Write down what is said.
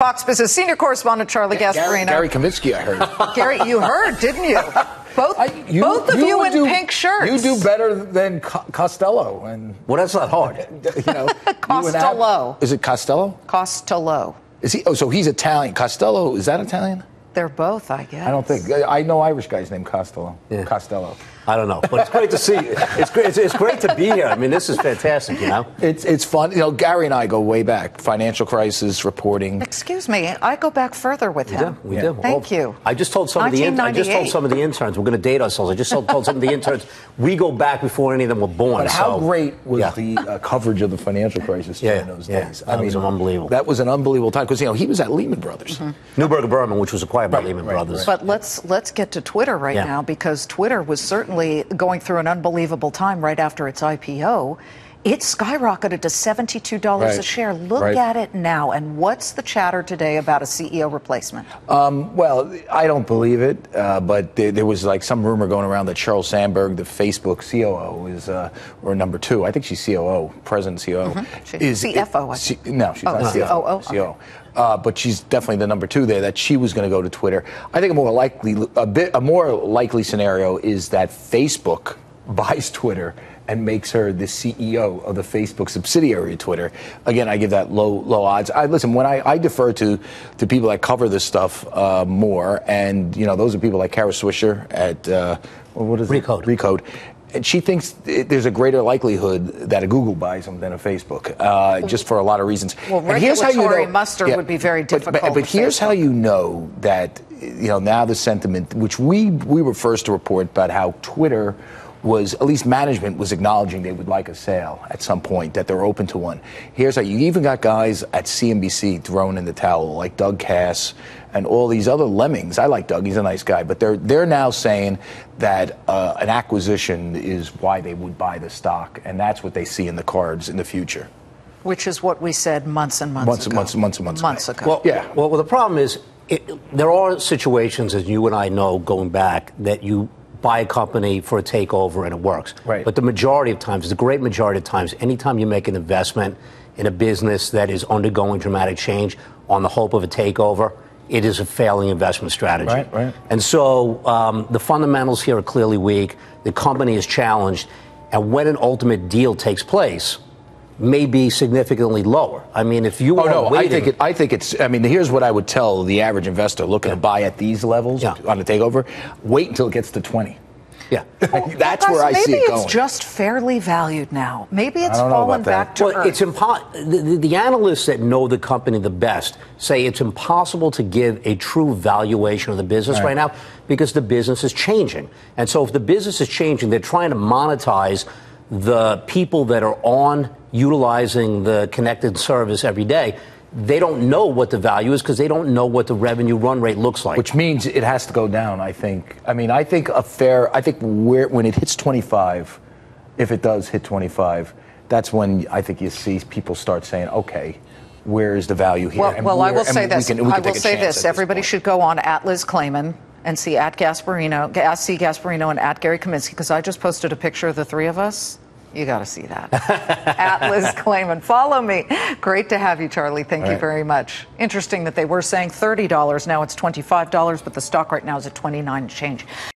Fox Business senior correspondent Charlie Gasparino. Gary Kaminsky, I heard. Gary, you heard, didn't you? Both of you in pink shirts. You do better than Costello. Well, that's not hard. Costello. Is it Costello? Costello. Is he? Oh, so he's Italian. Costello, is that Italian? They're both, I guess. I don't think. I know Irish guys named Costello. Yeah. Costello. I don't know, but it's great to see you. It's great to be here. I mean, this is fantastic, you know? It's fun. You know, Gary and I go way back. Financial crisis reporting. Excuse me, I go back further with him. We do. Thank you. I just told some of the interns, we're going to date ourselves. I just told some of the interns, we go back before any of them were born. But how great was the coverage of the financial crisis during those days? I mean, it was unbelievable. That was an unbelievable time because, you know, he was at Lehman Brothers. Mm-hmm. Neuberger Berman, which was acquired by Lehman Brothers. But let's get to Twitter now, because Twitter was certainly going through an unbelievable time right after its IPO. It skyrocketed to $72 a share. Look at it now. And what's the chatter today about a CEO replacement? Well, I don't believe it, but there was like some rumor going around that Sheryl Sandberg, the Facebook COO, is or number two. I think she's COO, president COO. Mm-hmm. Is CFO? No, she's not CFO. COO. But she's definitely the number two there. That she was going to go to Twitter. I think a more likely scenario is that Facebook buys Twitter and makes her the CEO of the Facebook subsidiary of Twitter. Again, I give that low odds. Listen, when I defer to people that cover this stuff more, and you know, those are people like Kara Swisher at what is Recode. Recode. And she thinks there's a greater likelihood that a Google buys them than a Facebook, just for a lot of reasons. Well, regulatory muster would be very difficult. But here's how you know that, you know, now the sentiment, which we were first to report about how Twitter was, at least management was acknowledging they would like a sale at some point, that they're open to one. Here's how you even got guys at CNBC thrown in the towel, like Doug Cass and all these other lemmings. I like Doug, he's a nice guy, but they're now saying that an acquisition is why they would buy the stock, and that's what they see in the cards in the future. Which is what we said months and months ago. Months ago. Well, yeah. Well, the problem is, there are situations, as you and I know, going back, that you buy a company for a takeover and it works. Right. But the majority of times, the great majority of times, anytime you make an investment in a business that is undergoing dramatic change on the hope of a takeover, it is a failing investment strategy. Right. And so the fundamentals here are clearly weak. The company is challenged. And when an ultimate deal takes place, may be significantly lower. I mean, if you waiting, I think it's. I mean, here's what I would tell the average investor looking to buy at these levels on a takeover: wait until it gets to 20. Yeah, that's where I see it going. Maybe it's just fairly valued now. Maybe it's fallen back to earth. It's the analysts that know the company the best say it's impossible to give a true valuation of the business right now because the business is changing. And so if the business is changing, they're trying to monetize the people that are utilizing the connected service every day. They don't know what the value is because they don't know what the revenue run rate looks like. Which means it has to go down, I think. I mean, I think when it hits 25, if it does hit 25, that's when I think you see people start saying, okay, where is the value here? Well, I will say this. Everybody should go on at Liz Claman and see at Gasparino and at Gary Kaminsky, because I just posted a picture of the three of us. You got to see that. At Liz Claman. Follow me. Great to have you, Charlie. Thank you very much. Interesting that they were saying $30. Now it's $25, but the stock right now is at 29 and change.